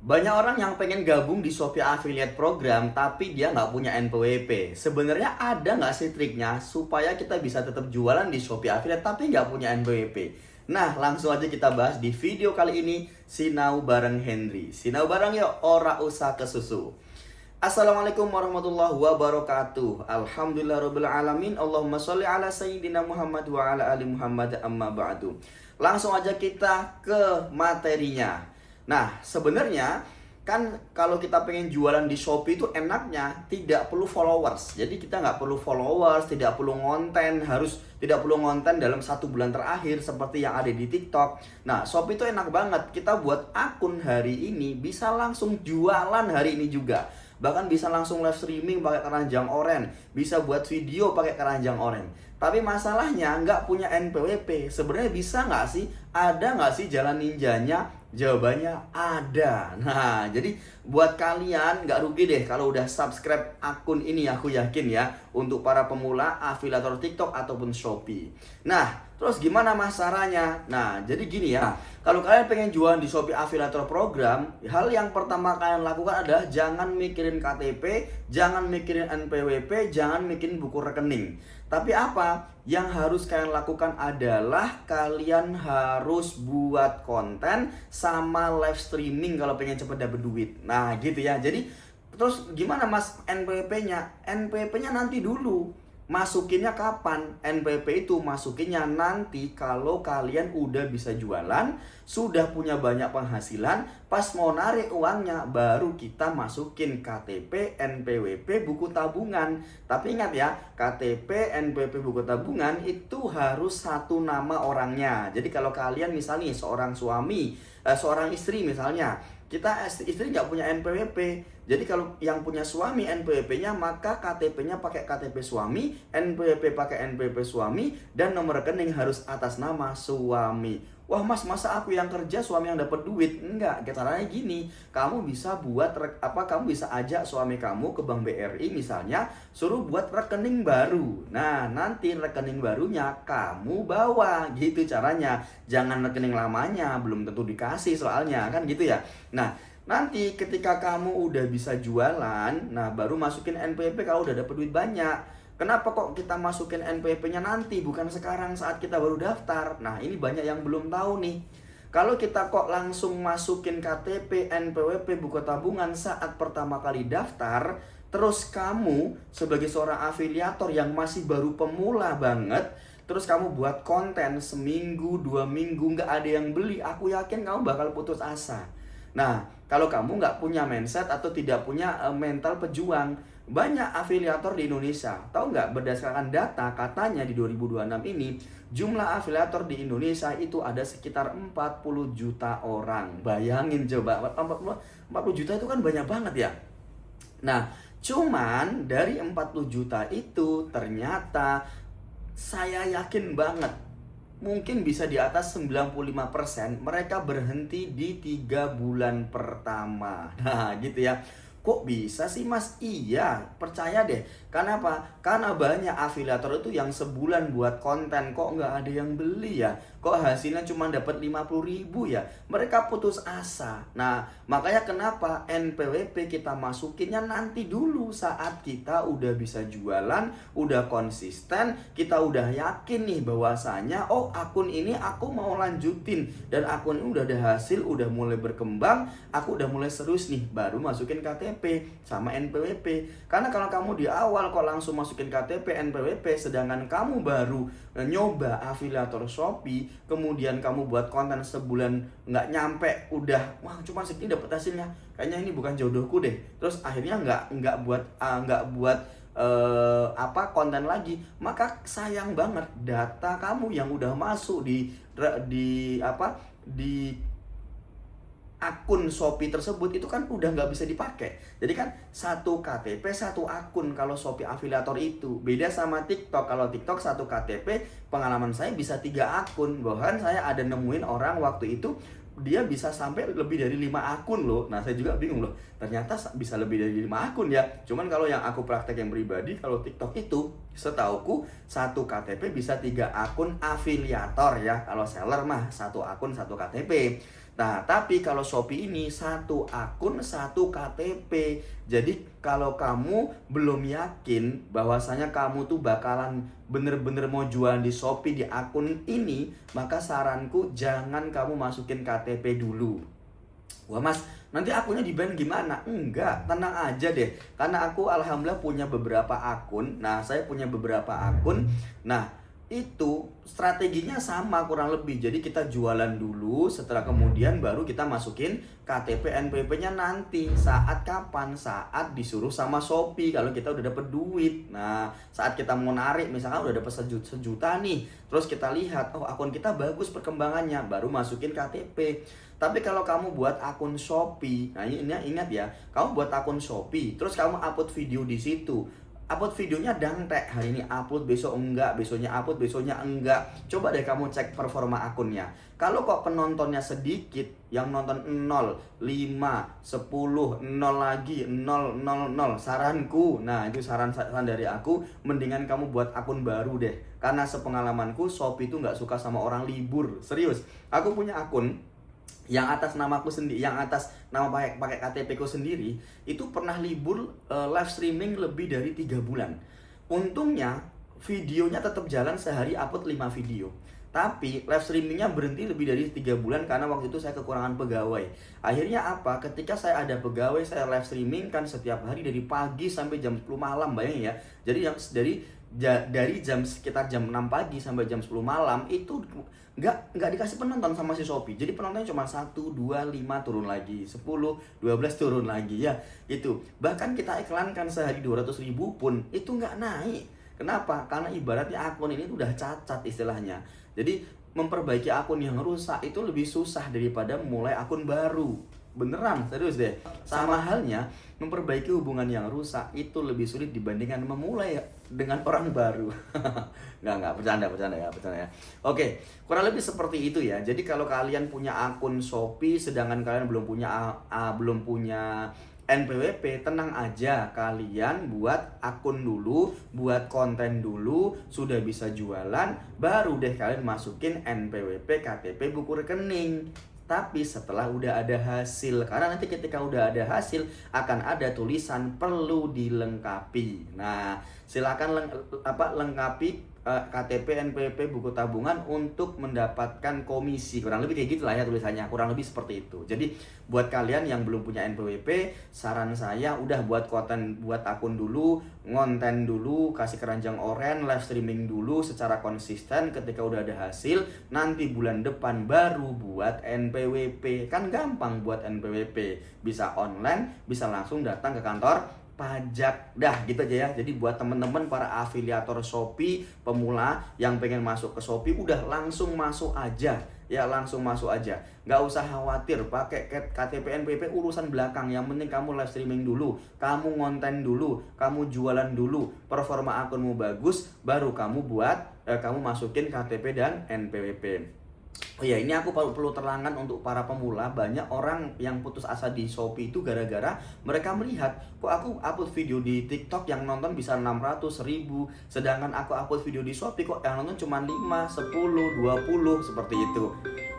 Banyak orang yang pengen gabung di Shopee Affiliate Program, tapi dia nggak punya NPWP. Sebenarnya ada nggak sih triknya supaya kita bisa tetap jualan di Shopee Affiliate tapi nggak punya NPWP? Nah, langsung aja kita bahas di video kali ini. Sinau bareng Henry. Sinau bareng yuk, ora usah kesusu. Assalamualaikum warahmatullahi wabarakatuh. Alhamdulillahirabbil alamin. Allahumma sholli ala sayyidina Muhammad wa ala ali Muhammad, amma ba'du. Langsung aja kita ke materinya. Nah, sebenarnya kan kalau kita pengen jualan di Shopee itu enaknya tidak perlu followers. Jadi kita nggak perlu followers, tidak perlu konten, tidak perlu konten dalam 1 bulan terakhir seperti yang ada di TikTok. Nah, Shopee itu enak banget. Kita buat akun hari ini bisa langsung jualan hari ini juga. Bahkan bisa langsung live streaming pakai keranjang oranye, bisa buat video pakai keranjang oranye. Tapi masalahnya nggak punya NPWP. Sebenarnya bisa nggak sih? Ada nggak sih jalan ninjanya? Jawabannya ada. Nah, jadi buat kalian nggak rugi deh kalau udah subscribe akun ini, aku yakin ya, untuk para pemula afiliator TikTok ataupun Shopee. Nah, terus gimana mas caranya? Nah, jadi gini ya, kalau kalian pengen jualan di Shopee Affiliator Program, hal yang pertama kalian lakukan adalah jangan mikirin KTP, jangan mikirin NPWP, jangan mikirin buku rekening. Tapi apa? Yang harus kalian lakukan adalah kalian harus buat konten sama live streaming kalau pengen cepet dapet duit. Nah gitu ya. Jadi terus gimana mas NPWP-nya? NPWP-nya nanti dulu. Masukinnya kapan? NPWP itu masukinnya nanti kalau kalian udah bisa jualan, sudah punya banyak penghasilan, pas mau narik uangnya baru kita masukin KTP, NPWP, buku tabungan. Tapi ingat ya, KTP, NPWP, buku tabungan itu harus satu nama orangnya. Jadi kalau kalian misalnya seorang suami, seorang istri misalnya, kita istri nggak punya NPWP. Jadi kalau yang punya suami NPWP-nya, maka KTP-nya pakai KTP suami, NPWP pakai NPWP suami, dan nomor rekening harus atas nama suami. Wah mas, masa aku yang kerja, suami yang dapat duit? Enggak, caranya gini. Kamu bisa buat kamu bisa ajak suami kamu ke Bank BRI misalnya, suruh buat rekening baru. Nah, nanti rekening barunya kamu bawa, gitu caranya. Jangan rekening lamanya, belum tentu dikasih soalnya, kan gitu ya. Nah, nanti ketika kamu udah bisa jualan, nah baru masukin NPWP kalau udah dapet duit banyak. Kenapa kok kita masukin NPWP-nya nanti, bukan sekarang saat kita baru daftar? Nah, ini banyak yang belum tahu nih. Kalau kita kok langsung masukin KTP, NPWP, buku tabungan saat pertama kali daftar, terus kamu sebagai seorang afiliator yang masih baru pemula banget, terus kamu buat konten seminggu, 2 minggu, nggak ada yang beli, aku yakin kamu bakal putus asa. Nah, kalau kamu nggak punya mindset atau tidak punya mental pejuang, banyak afiliator di Indonesia. Tahu nggak, berdasarkan data katanya di 2026 ini, jumlah afiliator di Indonesia itu ada sekitar 40 juta orang. Bayangin coba, 40 juta itu kan banyak banget ya. Nah, cuman dari 40 juta itu ternyata saya yakin banget mungkin bisa di atas 95% mereka berhenti di 3 bulan pertama. Nah gitu ya. Kok bisa sih mas? Iya, percaya deh. Karena apa? Karena banyak afiliator itu yang sebulan buat konten kok nggak ada yang beli ya. Kok hasilnya cuma dapat 50.000 ya. Mereka putus asa. Nah, makanya kenapa NPWP kita masukinnya nanti dulu saat kita udah bisa jualan, udah konsisten, kita udah yakin nih bahwasanya oh akun ini aku mau lanjutin dan akun ini udah ada hasil, udah mulai berkembang, aku udah mulai serius nih, baru masukin KTP sama NPWP. Karena kalau kamu di awal kok langsung masukin KTP, NPWP, sedangkan kamu baru nyoba afiliator Shopee, kemudian kamu buat konten sebulan nggak nyampe, udah wah cuma segini dapat hasilnya, kayaknya ini bukan jodohku deh. Terus akhirnya nggak buat konten lagi, maka sayang banget data kamu yang udah masuk di akun Shopee tersebut itu kan udah nggak bisa dipakai. Jadi kan satu KTP satu akun kalau Shopee afiliator itu. Beda sama TikTok. Kalau TikTok satu KTP, pengalaman saya bisa 3 akun. Bahkan saya ada nemuin orang waktu itu dia bisa sampai lebih dari 5 akun loh. Nah saya juga bingung loh, ternyata bisa lebih dari 5 akun ya. Cuman kalau yang aku praktek yang pribadi, kalau TikTok itu setauku satu KTP bisa 3 akun afiliator ya. Kalau seller mah satu akun satu KTP. Nah, tapi kalau Shopee ini satu akun, satu KTP. Jadi kalau kamu belum yakin bahwasanya kamu tuh bakalan bener-bener mau jualan di Shopee di akun ini, maka saranku jangan kamu masukin KTP dulu. Wah mas, nanti akunnya di-ban gimana? Enggak, tenang aja deh. Karena aku alhamdulillah punya beberapa akun. Nah, saya punya beberapa akun. Nah, itu strateginya sama kurang lebih. Jadi kita jualan dulu, setelah kemudian baru kita masukin KTP NPWP-nya nanti. Saat kapan? Saat disuruh sama Shopee kalau kita udah dapet duit. Nah, saat kita mau narik misalkan udah dapet sejuta nih. Terus kita lihat, oh akun kita bagus perkembangannya, baru masukin KTP. Tapi kalau kamu buat akun Shopee, nah ini ingat ya, kamu buat akun Shopee, terus kamu upload video di situ. Upload videonya dangtek, hari ini upload, besok enggak, besoknya upload, besoknya enggak. Coba deh kamu cek performa akunnya. Kalau kok penontonnya sedikit, yang nonton 0, 5, 10, 0 lagi, 0, 0, 0. Saranku, nah itu saran dari aku, mendingan kamu buat akun baru deh. Karena sepengalamanku, Shopee itu nggak suka sama orang libur. Serius, aku punya akun yang atas namaku sendiri, yang atas nama pakai KTP ku sendiri, itu pernah libur live streaming lebih dari 3 bulan. Untungnya videonya tetap jalan, sehari upload 5 video. Tapi live streamingnya berhenti lebih dari 3 bulan karena waktu itu saya kekurangan pegawai. Akhirnya apa? Ketika saya ada pegawai, saya live streaming kan setiap hari dari pagi sampai jam 10 malam, bayangin ya. Jadi yang dari jam sekitar jam 6 pagi sampai jam 10 malam itu nggak dikasih penonton sama si Shopee. Jadi penontonnya cuma 1, 2, 5 turun lagi, 10, 12 turun lagi ya. Itu. Bahkan kita iklankan sehari 200.000 pun itu nggak naik. Kenapa? Karena ibaratnya akun ini udah cacat istilahnya. Jadi memperbaiki akun yang rusak itu lebih susah daripada mulai akun baru. Beneran, serius deh. Sama halnya, memperbaiki hubungan yang rusak itu lebih sulit dibandingkan memulai dengan orang baru. Nggak, bercanda ya. Oke, kurang lebih seperti itu ya. Jadi kalau kalian punya akun Shopee, sedangkan kalian belum punya NPWP, tenang aja, kalian buat akun dulu, buat konten dulu, sudah bisa jualan, baru deh kalian masukin NPWP, KTP, buku rekening. Tapi setelah udah ada hasil, karena nanti ketika udah ada hasil akan ada tulisan perlu dilengkapi. Nah, silakan lengkapi KTP, NPWP, buku tabungan untuk mendapatkan komisi. Kurang lebih kayak gitulah ya tulisannya, kurang lebih seperti itu. Jadi buat kalian yang belum punya NPWP, saran saya udah buat konten, buat akun dulu, ngonten dulu, kasih keranjang oren, live streaming dulu secara konsisten. Ketika udah ada hasil, nanti bulan depan baru buat NPWP. Kan gampang buat NPWP, bisa online, bisa langsung datang ke kantor pajak. Dah gitu aja ya. Jadi buat temen-temen para afiliator Shopee pemula yang pengen masuk ke Shopee, udah langsung masuk aja ya, langsung masuk aja, nggak usah khawatir pakai KTP NPWP, urusan belakang. Yang penting kamu live streaming dulu, kamu ngonten dulu, kamu jualan dulu, performa akunmu bagus, baru kamu masukin KTP dan NPWP. Oh ya, ini aku perlu terangkan untuk para pemula. Banyak orang yang putus asa di Shopee itu gara-gara mereka melihat, kok aku upload video di TikTok yang nonton bisa 600.000, sedangkan aku upload video di Shopee kok yang nonton cuma 5, 10, 20, seperti itu.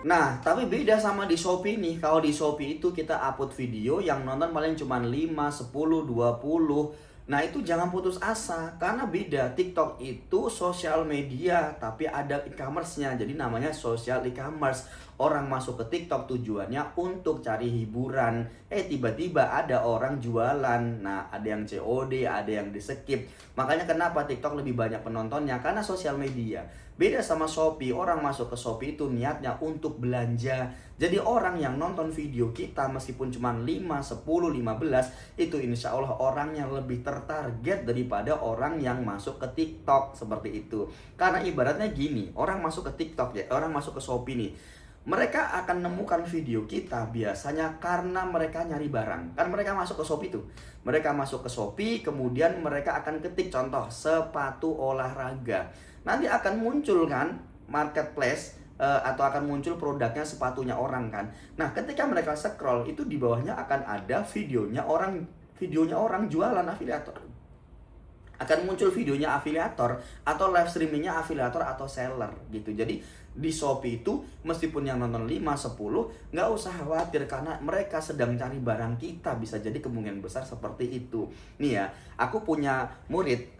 Nah, tapi beda sama di Shopee nih. Kalau di Shopee itu kita upload video yang nonton paling cuma 5, 10, 20. Nah itu jangan putus asa, karena beda. TikTok itu sosial media, tapi ada e-commerce-nya. Jadi namanya social e-commerce. Orang masuk ke TikTok tujuannya untuk cari hiburan. Tiba-tiba ada orang jualan. Nah ada yang COD, ada yang di-skip. Makanya kenapa TikTok lebih banyak penontonnya? Karena sosial media. Beda sama Shopee, orang masuk ke Shopee itu niatnya untuk belanja. Jadi orang yang nonton video kita meskipun cuma 5, 10, 15, itu insya Allah orangnya lebih tertarget daripada orang yang masuk ke TikTok, seperti itu. Karena ibaratnya gini, orang masuk ke TikTok ya, orang masuk ke Shopee nih, mereka akan menemukan video kita biasanya karena mereka nyari barang. Kan mereka masuk ke Shopee tuh. Mereka masuk ke Shopee, kemudian mereka akan ketik contoh sepatu olahraga. Nanti akan muncul kan marketplace atau akan muncul produknya, sepatunya orang kan. Nah, ketika mereka scroll itu di bawahnya akan ada videonya orang jualan, afiliator. akan muncul videonya afiliator atau live streamingnya afiliator atau seller gitu. Jadi di Shopee itu meskipun yang nonton 5, 10 nggak usah khawatir karena mereka sedang cari barang kita, bisa jadi kemungkinan besar seperti itu. Nih ya, aku punya murid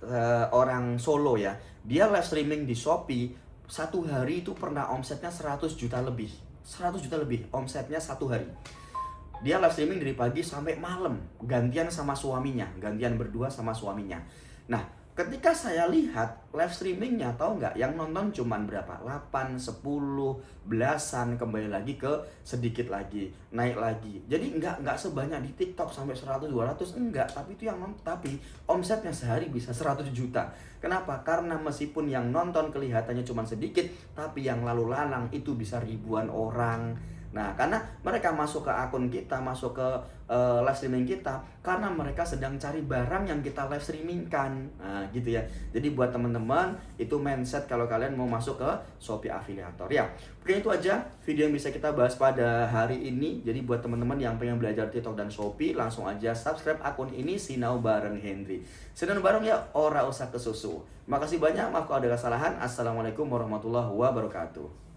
orang Solo ya, dia live streaming di Shopee satu hari itu pernah omsetnya 100 juta lebih. 100 juta lebih omsetnya satu hari. Dia live streaming dari pagi sampai malam, gantian sama suaminya, gantian berdua sama suaminya. Nah, ketika saya lihat live streamingnya, tahu nggak, yang nonton cuman berapa? 8, 10, belasan, kembali lagi ke sedikit lagi, naik lagi. Jadi nggak sebanyak di TikTok sampai 100, 200, enggak. Tapi itu yang nonton, tapi omsetnya sehari bisa 100 juta. Kenapa? Karena meskipun yang nonton kelihatannya cuma sedikit, tapi yang lalu lalang itu bisa ribuan orang. Nah, karena mereka masuk ke akun kita, masuk ke live streaming kita, karena mereka sedang cari barang yang kita live streamingkan. Nah, gitu ya. Jadi buat teman-teman, itu mindset kalau kalian mau masuk ke Shopee Affiliator ya. Mungkin itu aja video yang bisa kita bahas pada hari ini. Jadi buat teman-teman yang pengen belajar TikTok dan Shopee, langsung aja subscribe akun ini, Sinau bareng Henry. Sinau bareng ya, ora usah kesusu. Makasih banyak, maaf kalau ada kesalahan. Assalamualaikum warahmatullahi wabarakatuh.